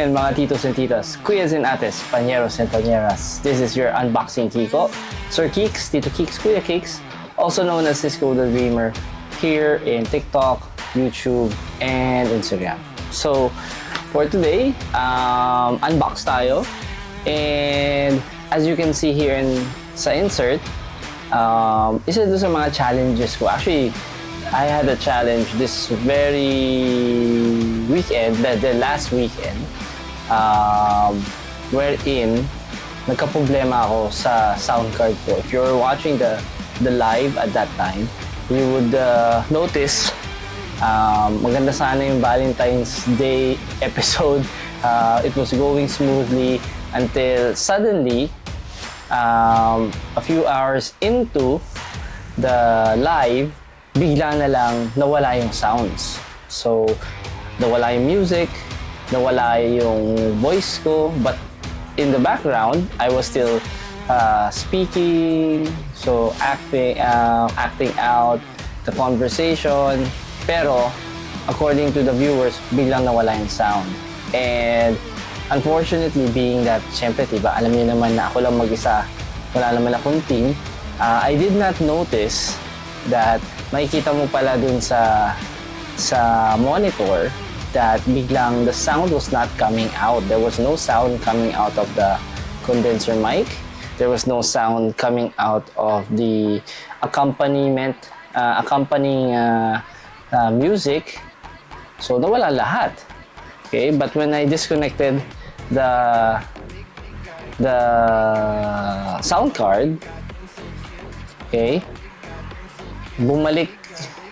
again mga titos and titas, kuyas and ates, pañeros and pañeras. This is your unboxing Kiko, Sir Keeks, Tito Keeks, Kuya Keeks, also known as Cisco the Dreamer, here in TikTok, YouTube, and Instagram. So, for today, unbox tayo. And as you can see here sa insert, isa doon sa mga challenges ko. Actually, I had a challenge this very weekend, the last weekend, wherein nagka-problema ako sa sound card ko. If you're watching the live at that time, you would notice maganda sana yung Valentine's Day episode. It was going smoothly until suddenly, a few hours into the live, bigla na lang nawala yung sounds. So, nawala yung music, nawala yung voice ko, but in the background, I was still speaking, so acting out the conversation. Pero, according to the viewers, biglang nawala yung sound. And unfortunately, being that, syempre, diba, alam niyo naman na ako lang mag-isa, wala naman akong team, I did not notice that makikita mo pala dun sa monitor that biglang the sound was not coming out. There was no sound coming out of the condenser mic. There was no sound coming out of the accompanying music. So nawala lahat. Okay, but when I disconnected the sound card, okay, bumalik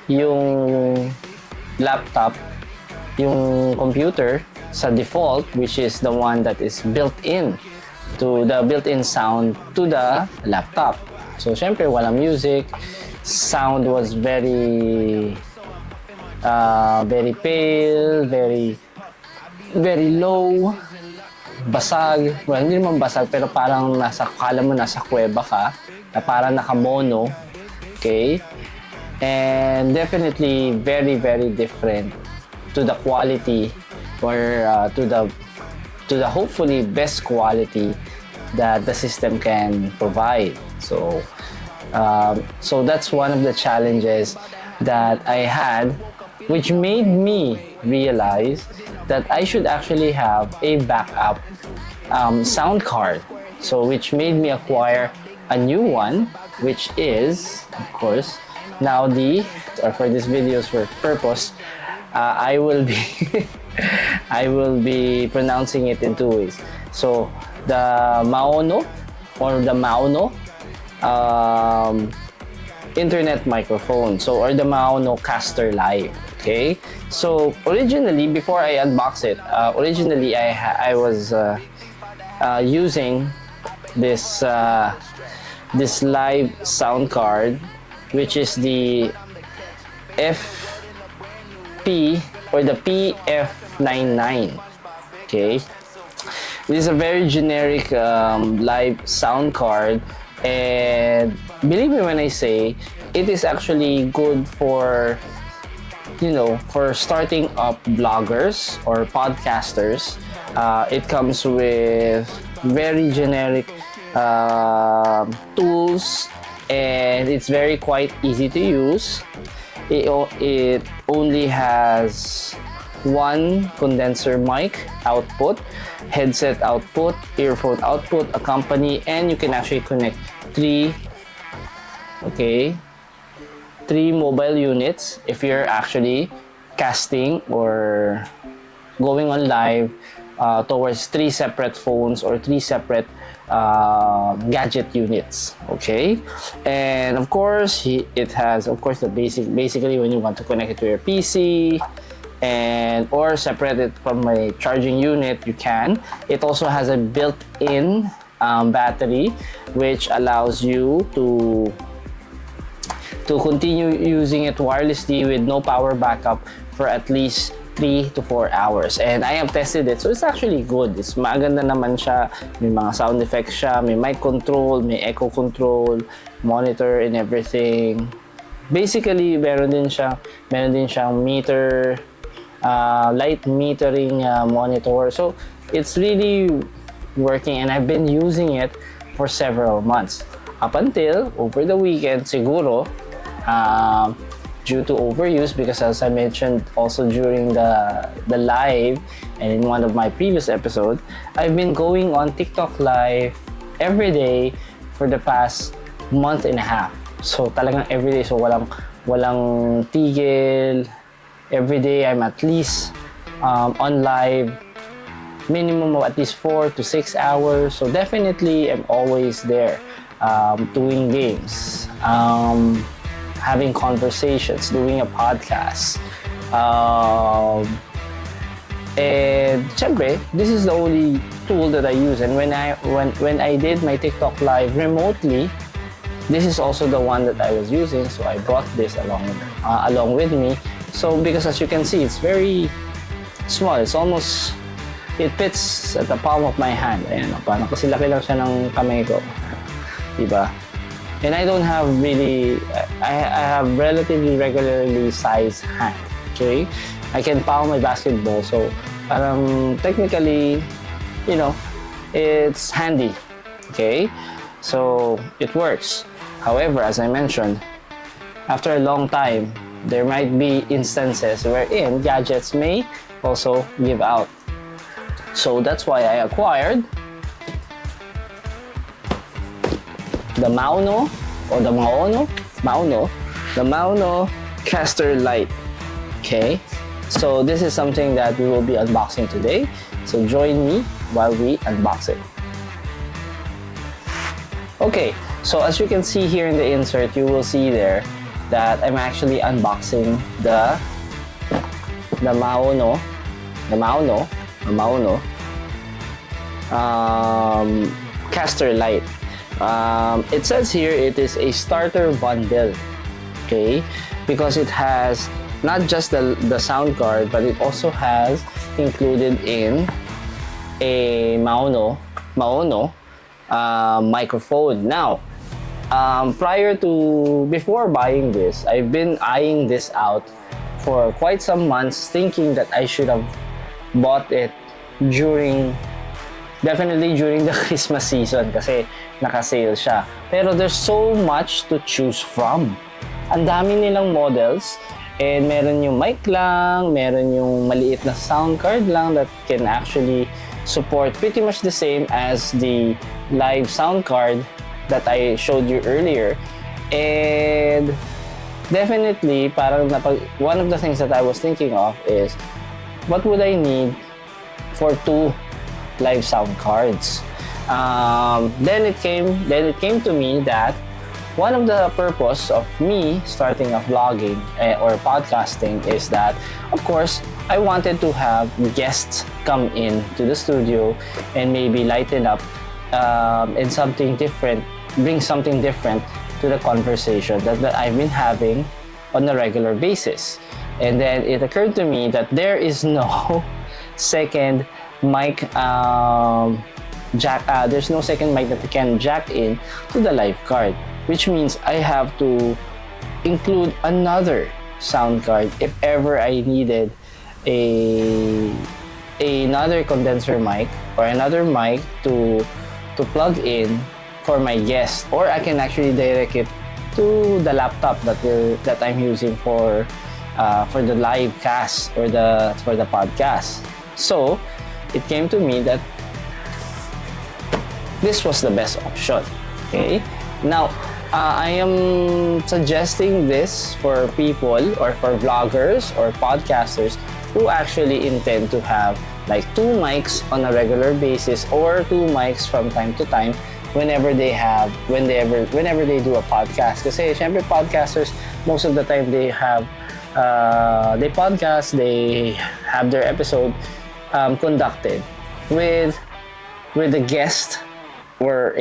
yung laptop, yung computer sa default, which is the one that is built-in to the built-in sound to the laptop. So, syempre, walang music. Sound was very pale, very low, basag. Well, hindi naman basag, pero parang kala mo nasa kuweba ka, na parang naka-mono. Okay? And definitely very different to the quality or to the hopefully best quality that the system can provide. So that's one of the challenges that I had, which made me realize that I should actually have a backup sound card. So which made me acquire a new one, which is, of course, now for this video's purpose, I will be I will be pronouncing it in two ways. So the Maono or the Maono internet microphone. So or the Maono Caster Live. Okay. So originally, before I unbox it, I was using this live sound card, which is the FP or the PF99. Okay, this is a very generic live sound card, and believe me when I say it is actually good for, you know, for starting up bloggers or podcasters. It comes with very generic tools, and it's very quite easy to use. It only has one condenser mic output, headset output, earphone output, accompany, and you can actually connect three mobile units if you're actually casting or going on live towards three separate phones or three separate gadget units. Okay, and of course it has, of course, the basically when you want to connect it to your PC and or separate it from a charging unit, you can. It also has a built-in battery, which allows you to continue using it wirelessly with no power backup for at least 3 to 4 hours. And I have tested it, so it's actually good. It's maganda naman siya. May mga sound effects siya, may mic control, may echo control, monitor and everything. Basically, meron din siyang meter, light metering monitor. So it's really working, and I've been using it for several months. Up until over the weekend, siguro, due to overuse, because as I mentioned also during the live and in one of my previous episodes, I've been going on TikTok live every day for the past month and a half. So talagang every day, so walang tigil. Every day I'm at least on live, minimum of at least 4 to 6 hours. So definitely I'm always there, doing games, having conversations, doing a podcast. And syempre, this is the only tool that I use. And when I did my TikTok live remotely, this is also the one that I was using. So I brought this along with me. So because as you can see, it's very small. It fits at the palm of my hand. Ayan, parang kasi laki lang siya ng kamay ko. Diba? And I don't have really, I have relatively regularly sized hand. Okay? I can palm my basketball. So parang technically, you know, it's handy. Okay? So it works. However, as I mentioned, after a long time, there might be instances wherein gadgets may also give out. So that's why I acquired the Maono or the Maono caster Lite. Okay, so this is something that we will be unboxing today. So join me while we unbox it. Okay, so as you can see here in the insert, you will see there that I'm actually unboxing the Maono caster Lite. It says here it is a starter bundle, okay, because it has not just the sound card, but it also has included in a Maono microphone. Now, before buying this, I've been eyeing this out for quite some months, thinking that I should have bought it definitely during the Christmas season kasi naka-sale siya. Pero there's so much to choose from. Ang dami nilang models, and meron yung mic lang, meron yung maliit na sound card lang that can actually support pretty much the same as the live sound card that I showed you earlier. And definitely, one of the things that I was thinking of is, what would I need for 2 live sound cards? Then it came to me that one of the purpose of me starting a vlogging or podcasting is that, of course, I wanted to have guests come in to the studio and maybe lighten up and bring something different to the conversation that I've been having on a regular basis. And then it occurred to me that there is no second mic jack. There's no second mic that can jack in to the live card, which means I have to include another sound card if ever I needed another condenser mic or another mic to plug in for my guest, or I can actually direct it to the laptop that I'm using for the live cast or for the podcast. So it came to me that this was the best option. Okay, now I am suggesting this for people or for vloggers or podcasters who actually intend to have like 2 mics on a regular basis or 2 mics from time to time whenever they do a podcast. Kasi syempre podcasters, most of the time they podcast, they have their episode conducted with a guest or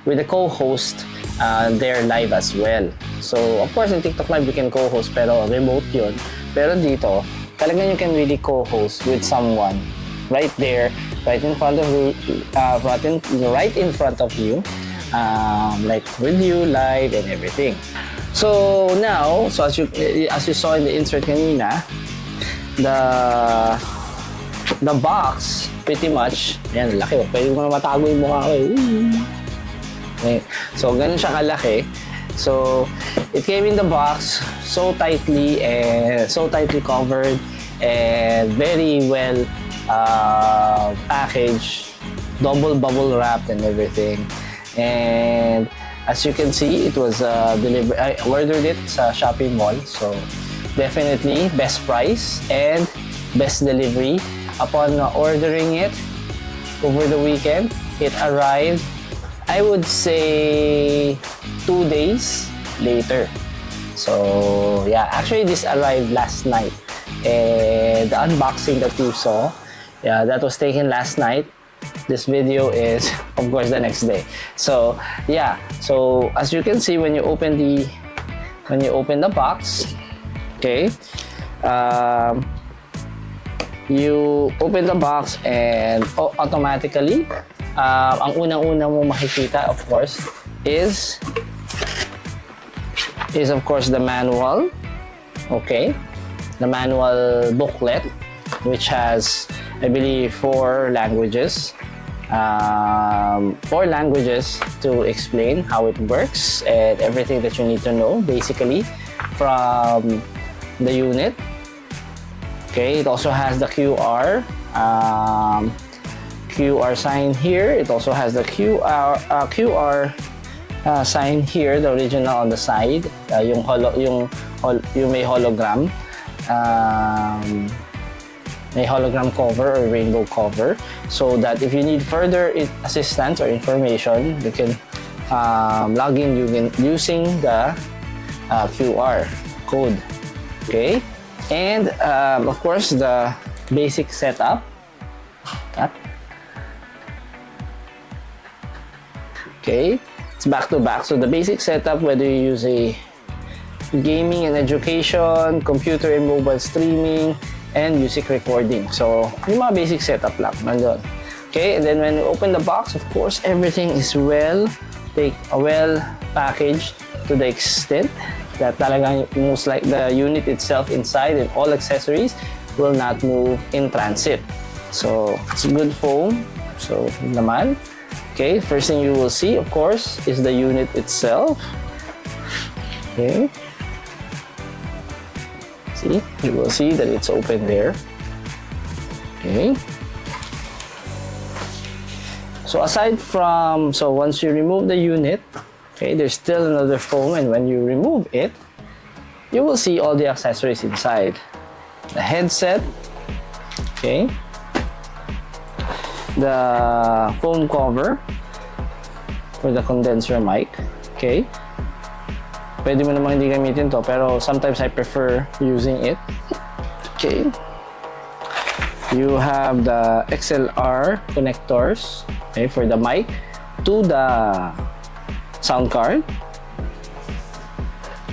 with a co-host there live as well. So of course in TikTok Live you can co-host pero remote yun. Pero dito, talagang you can really co-host with someone right there, right in front of you, like with you live and everything. So now, as you saw in the insert kanina, the box, pretty much, yan, laki. Pwede mo na matago yung mukha ko eh. Okay. So, ganun siya kalaki. So, it came in the box so tightly covered and very well packaged, double bubble wrapped and everything. And as you can see, it was delivered. I ordered it sa Shopping Mall. So, definitely best price and best delivery. Upon ordering it over the weekend, it arrived, I would say, 2 days later. So yeah, actually this arrived last night. And the unboxing that you saw, yeah, that was taken last night. This video is, of course, the next day. So yeah, so as you can see, when you open the box, okay, you open the box and automatically, ang unang-una mo makikita, of course, is of course the manual. Okay, the manual booklet, which has, I believe, 4 languages. 4 languages to explain how it works and everything that you need to know, basically, from the unit. Okay, it also has the QR sign here. It also has the QR sign here, the original on the side, yung may hologram, may hologram cover or rainbow cover, so that if you need further assistance or information, you can log in using the QR code. Okay. And of course, the basic setup. Okay, it's back to back. So the basic setup, whether you use a gaming and education, computer and mobile streaming, and music recording. So yung mga basic setup lang nandun. Okay, and then when you open the box, of course, everything is well packaged to the extent that talagang most like the unit itself inside and all accessories will not move in transit. So it's good foam. So naman. Okay, first thing you will see, of course, is the unit itself. Okay. See, you will see that it's open there. Okay. So aside from, once you remove the unit, okay, there's still another foam, and when you remove it, you will see all the accessories inside. The headset, okay, the foam cover for the condenser mic, okay. Pwede mo namang hindi gamitin to, pero sometimes I prefer using it. Okay. You have the XLR connectors, okay, for the mic to the sound card.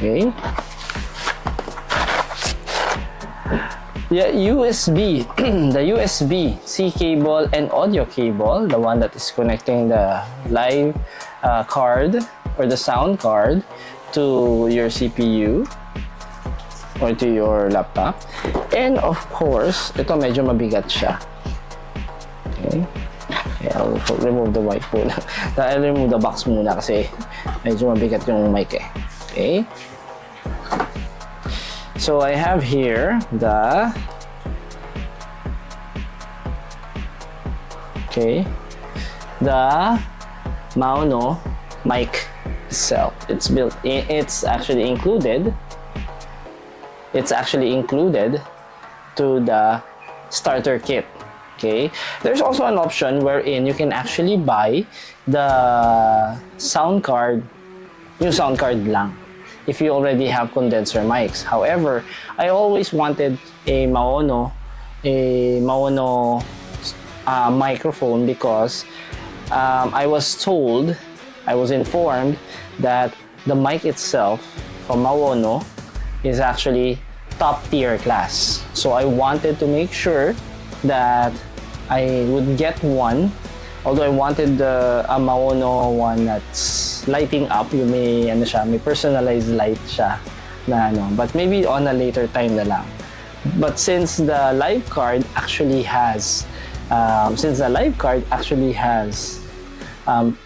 Okay. Yeah, USB, the USB-C cable and audio cable, the one that is connecting the live card or the sound card to your CPU or to your laptop. And of course, ito medyo mabigat siya. Okay. I'll remove the mic muna. I'll remove the box muna kasi medyo mabigat yung mic eh. Okay. So I have here the Maono mic itself. It's actually included to the starter kit. Okay. There's also an option wherein you can actually buy the sound card, yung sound card lang, if you already have condenser mics. However, I always wanted a Maono microphone because I was informed that the mic itself from Maono is actually top tier class. So I wanted to make sure that I would get one, although I wanted a Maono one that's lighting up. Yung may personalized light siya na but maybe on a later time na lang. But since the live card actually has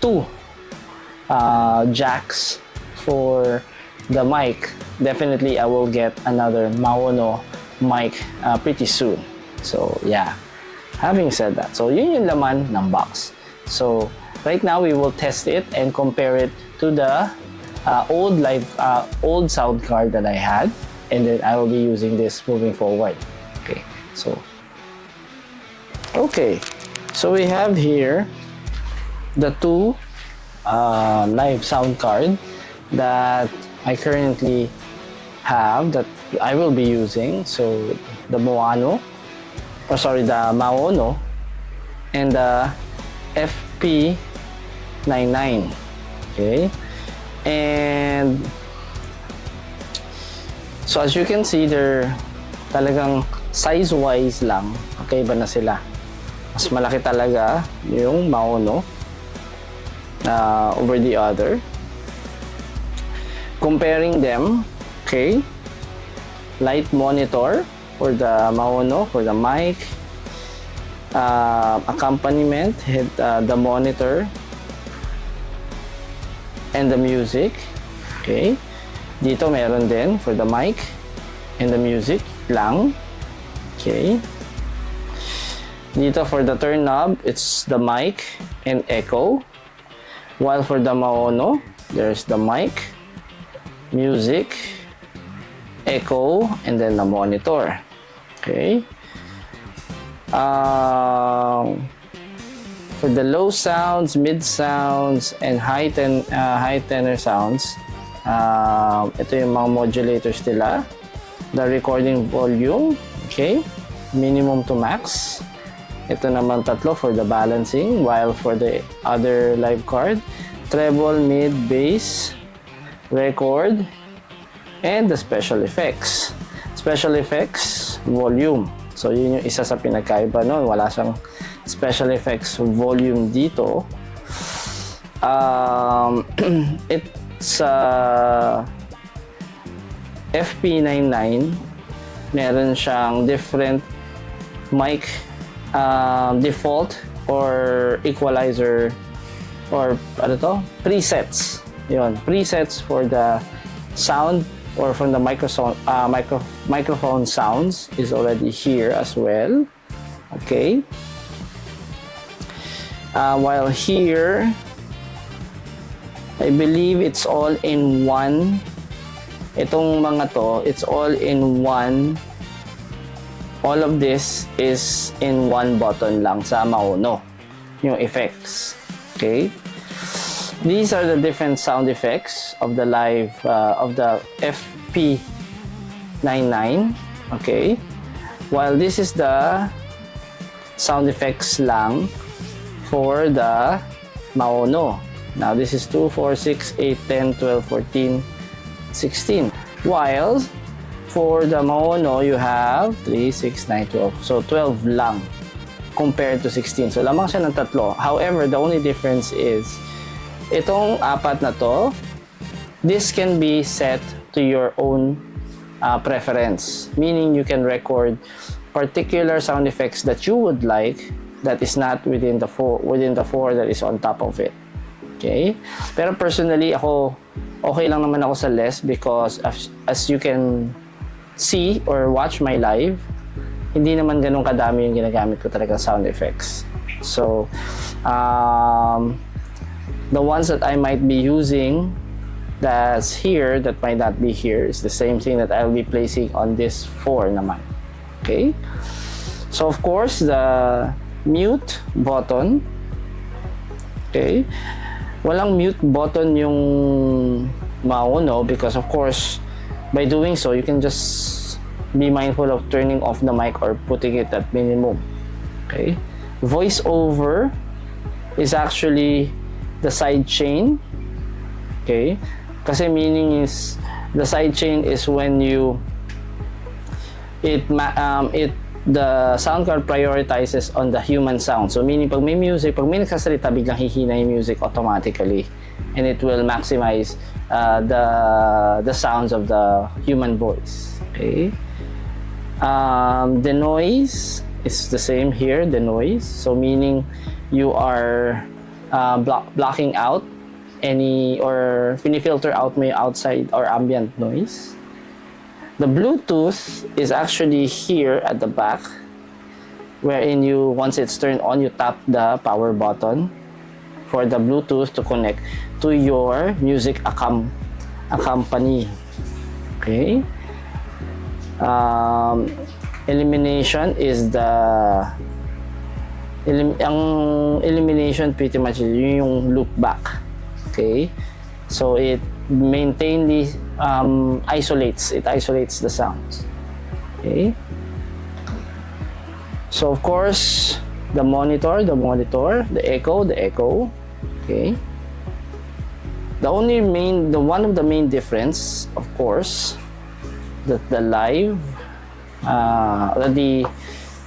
two jacks for the mic, definitely I will get another Maono mic pretty soon. So yeah, having said that, so yun yung laman ng box. So right now we will test it and compare it to the old sound card that I had, and then I will be using this moving forward. Okay, so we have here the two live sound card that I currently have, that I will be using. So the Maono and the FP99. Okay, and so as you can see, they're talagang size-wise lang, magkaiba na sila. Mas malaki talaga yung Maono over the other. Comparing them, okay, light monitor for the Maono, for the mic, accompaniment, the monitor, and the music. Okay, dito meron din for the mic and the music lang. Okay, dito for the turn knob, it's the mic and echo, while for the Maono, there's the mic, music, echo, and then the monitor. Okay, for the low sounds, mid sounds, and high tenor sounds, ito yung mga modulators nila. The recording volume, okay, minimum to max. Ito naman tatlo for the balancing, while for the other live card, treble, mid, bass, record, and the special effects. Special effects volume. So yun yung isa sa pinagkaiba nun. Wala siyang special effects volume dito. It's FP99. Meron siyang different mic default or equalizer or presets. Yun, presets for the sound or from the microphone sounds is already here as well. Okay. While here, I believe it's all in one. Itong mga to, it's all in one. All of this is in one button lang sa Maono, yung effects. Okay. These are the different sound effects of the live of the FP99. Okay. While this is the sound effects lang for the Maono. Now this is 2, 4, 6, 8, 10, 12, 14, 16. While for the Maono, you have 3, 6, 9, 12. So 12 lang compared to 16. So lamang siya ng tatlo. However, the only difference is itong apat na to, this can be set to your own preference. Meaning you can record particular sound effects that you would like that is not within the four that is on top of it. Okay? Pero personally, ako, okay lang naman ako sa less because as you can see or watch my live, hindi naman ganun kadami yung ginagamit ko talaga sound effects. So, the ones that I might be using that's here, that might not be here, is the same thing that I'll be placing on this 4 naman. Okay? So, of course, the mute button. Okay? Walang mute button yung Maono because, of course, by doing so, you can just be mindful of turning off the mic or putting it at minimum. Okay? Voice over is actually the side chain. Okay? Kasi meaning is, the side chain is when the sound card prioritizes on the human sound. So meaning pag may music, pag may nagsasalita, biglang hihina yung music automatically. And it will maximize the sounds of the human voice. Okay? The noise is the same here, the noise. So meaning you are blocking out any or filter out may outside or ambient noise. The Bluetooth is actually here at the back, wherein you, once it's turned on, you tap the power button for the Bluetooth to connect to your music accompany. Okay. Elimination is the elimination pretty much yung loop back. Okay, so it maintainly isolates the sounds. Okay, so of course the monitor, the echo. Okay, one of the main difference, of course, that the live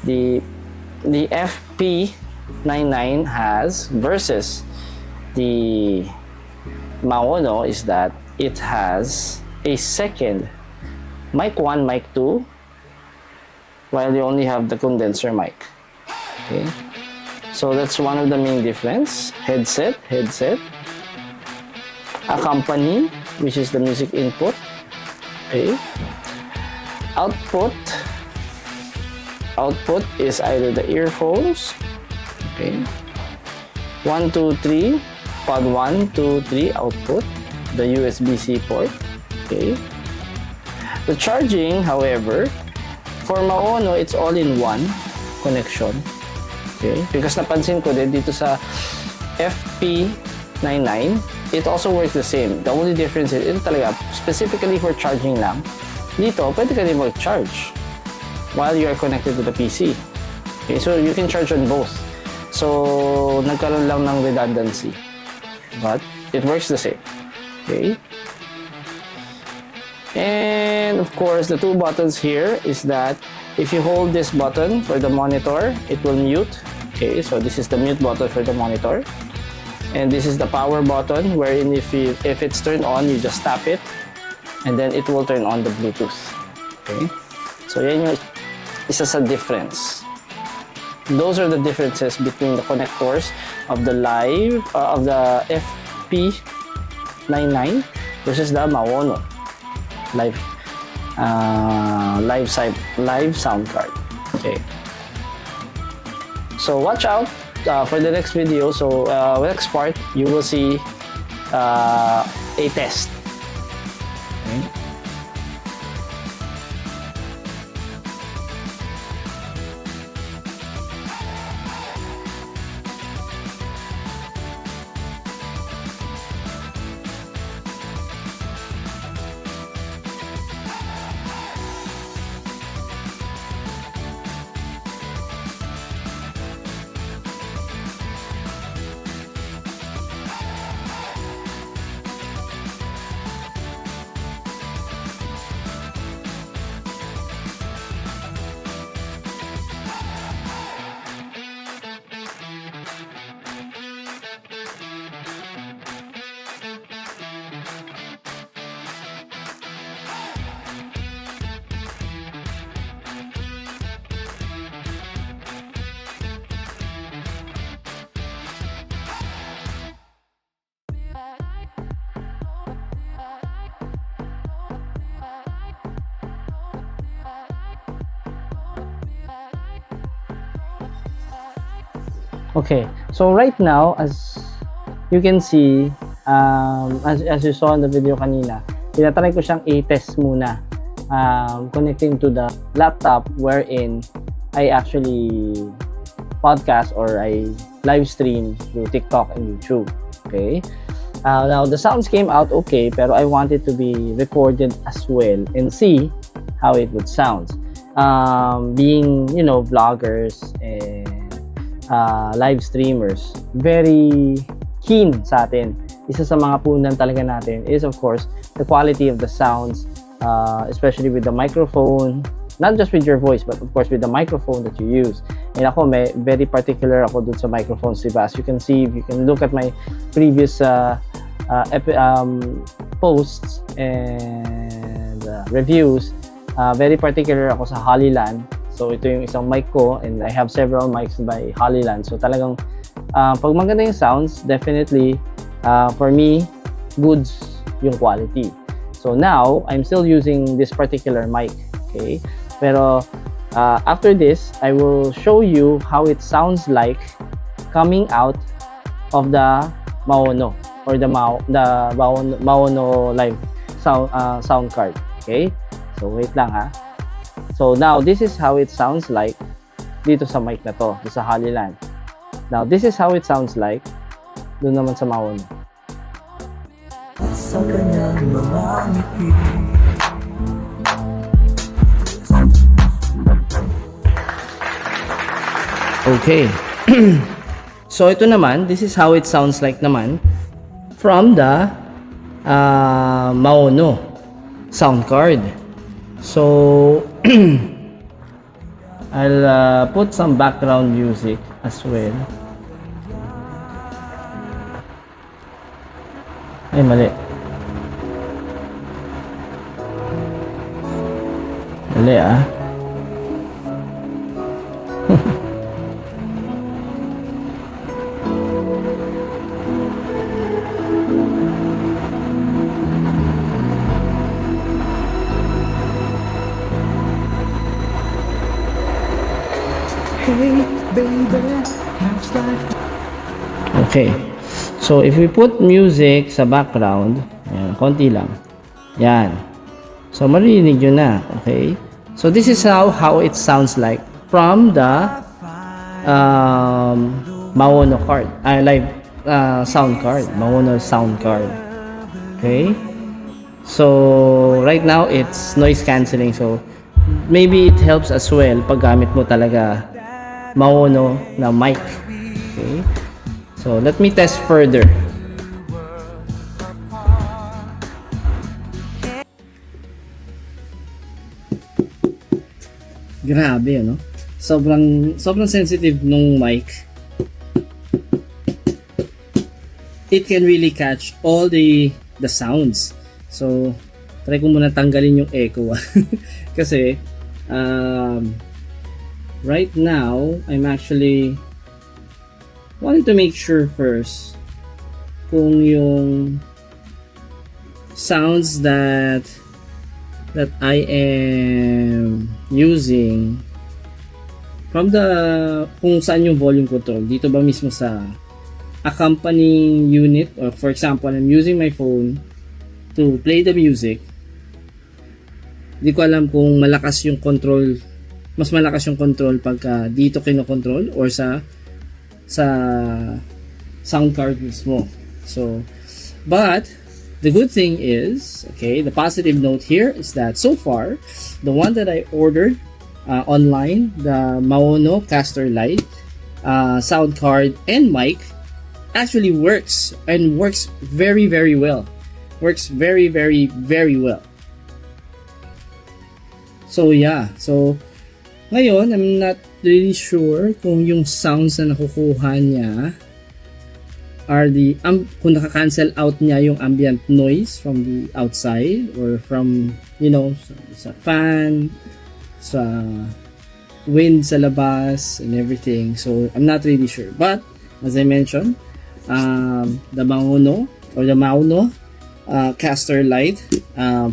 the FP99 has versus the Maono is that it has a second mic 1, mic 2, while you only have the condenser mic. Okay, so that's one of the main difference. Headset, accompany, which is the music input. Okay, output is either the earphones. Okay, 1 2 3 pod 1 2 3 output, the USB-C port. Okay, the charging, however, for Maono, it's all in one connection. Okay, because napansin ko din dito sa FP99, it also works the same. The only difference is ito talaga specifically for charging lang. Dito pwede ka din mag-charge while you are connected to the PC. Okay, so you can charge on both. So nagkaroon lang ng redundancy, but it works the same. Okay, and of course the two buttons here is that if you hold this button for the monitor, it will mute. Okay, so this is the mute button for the monitor, and this is the power button wherein if it's turned on, you just tap it and then it will turn on the Bluetooth. Okay, so yan yung isa sa difference. Those are the differences between the connectors of the live of the FP99 versus the Maono live sound card. Okay, so watch out for the next video. So next part you will see a test. Okay. Okay, so right now, as you can see, as you saw in the video kanina, tinatry ko siyang i-test muna, connecting to the laptop wherein I actually podcast or I live stream through TikTok and YouTube. Okay, now the sounds came out okay, pero I want it to be recorded as well and see how it would sound. Being, you know, vloggers and live streamers, very keen sa atin. Isa sa mga punan talaga natin is of course the quality of the sounds, especially with the microphone, not just with your voice but of course with the microphone that you use. And ako, very particular ako dun sa microphones, diba? As you can see, if you can look at my previous posts and reviews, Very particular ako sa Hollyland. So ito yung isang mic ko and I have several mics by Hollyland. So talagang pag maganda yung sounds, definitely for me, goods yung quality. So now, I'm still using this particular mic. Okay? Pero after this, I will show you how it sounds like coming out of the Maono or the Maono live sound card. Okay? So wait lang ha. So now this is how it sounds like dito sa mic na to, dito sa Hollyland. Now this is how it sounds like doon naman sa Maono. Sa kanyang mga ngiti. Okay. So ito naman, this is how it sounds like naman from the Maono sound card. So I'll put some background music as well. Ay, mali. Mali ah. Okay. So if we put music sa background, ayan, konti lang. Yan. So marinig nyo na, okay? So this is how it sounds like from the Maono card, live sound card, Maono sound card. Okay? So right now it's noise cancelling, so maybe it helps as well pag gamit mo talaga Maono na mic. Okay? So let me test further. Grabe, ano? Sobrang sensitive nung mic. It can really catch all the sounds. So try ko muna tanggalin yung echo. Kasi right now I'm actually wanted to make sure first kung yung sounds that I am using from kung saan yung volume control, dito ba mismo sa accompanying unit, or for example I'm using my phone to play the music. Hindi ko alam kung malakas yung control, mas malakas yung control pagka dito kino-control or sa sound card mismo. So, but the good thing is, okay, the positive note here is that so far, the one that I ordered online, the Maono Caster Lite sound card and mic actually works, and works very, very well. Works very, very, very well. So yeah, so ngayon, I'm not really sure kung yung sounds na nakukuha niya are kung naka-cancel out niya yung ambient noise from the outside or from, you know, sa fan, sa wind sa labas and everything. So, I'm not really sure. But, as I mentioned, the Maono or the Maono Caster Lite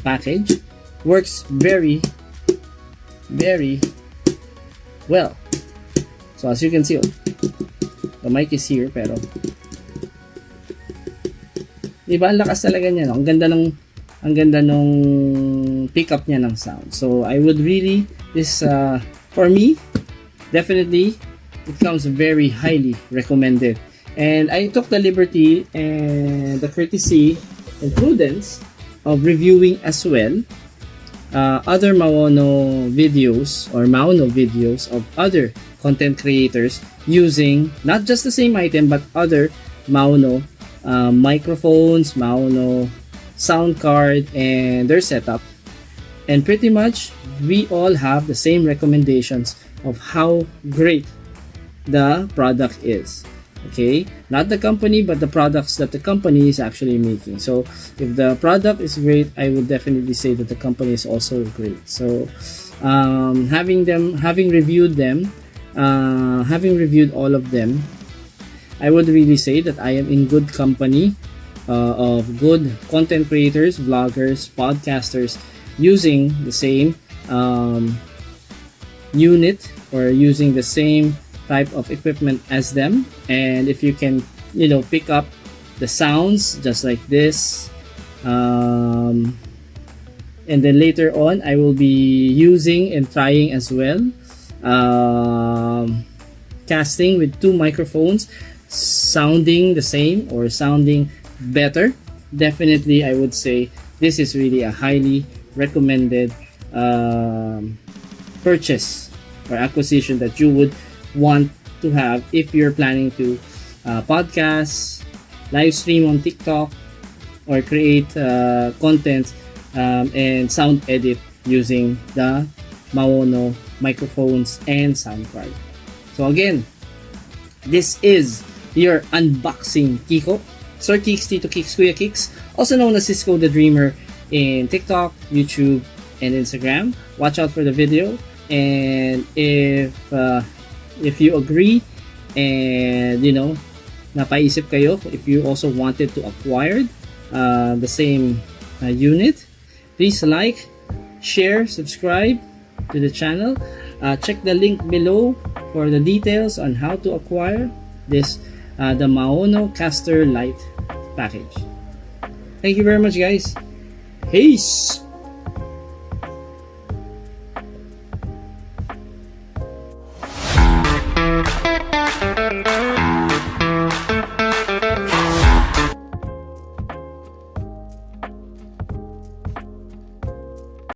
package works very, very well. So as you can see, the mic is here, pero diba ang lakas talaga niya, no? Ang ganda nung pickup niya ng sound. So I would really, for me, definitely it comes very highly recommended. And I took the liberty and the courtesy and prudence of reviewing as well other Maono videos or Maono videos of other content creators using not just the same item but other Maono microphones, Maono sound card, and their setup. And pretty much we all have the same recommendations of how great the product is. Okay, not the company, but the products that the company is actually making. So if the product is great, I would definitely say that the company is also great. So having reviewed them, having reviewed all of them, I would really say that I am in good company of good content creators, vloggers, podcasters using the same unit or using the same type of equipment as them. And if you can, pick up the sounds just like this, and then later on I will be using and trying as well, casting with two microphones, sounding the same or sounding better. Definitely I would say this is really a highly recommended purchase or acquisition that you would want to have if you're planning to podcast, live stream on TikTok, or create content and sound edit using the Maono microphones and sound card. So again, this is your unboxing Kiko, Sir Kicks, Tito Kicks, Kuya Kicks, also known as Cisco the Dreamer in TikTok, YouTube, and Instagram. Watch out for the video, and if you agree and napaisip kayo, if you also wanted to acquire the same unit, please like, share, subscribe to the channel. Check the link below for the details on how to acquire this the Maono Caster Lite package. Thank you very much, guys. Peace.